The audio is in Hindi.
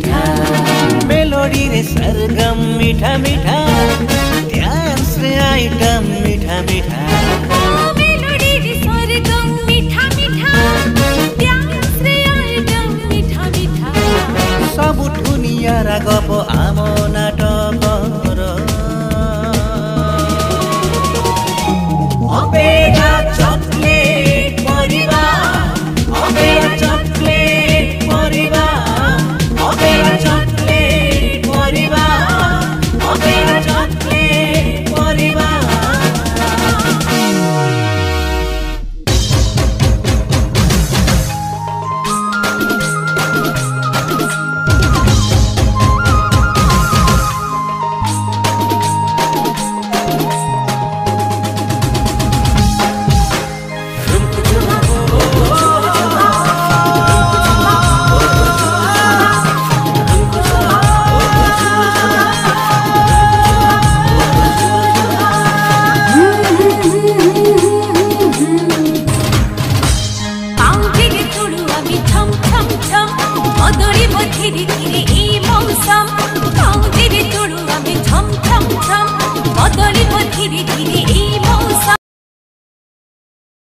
मीठा मेलोडी रे सरगम मीठा मीठा डांस रे आइटम मीठा मीठा मेलोडी रे सरगम मीठा मीठा डांस रे आइटम मीठा मीठा सब दुनिया रा गप आम नाटकर अपेरा चॉकलेट परिवा अपेरा चॉकलेट परिवा अपेरा चॉकलेट परिवा अपेरा चॉकलेट परिवा धीरे धीरे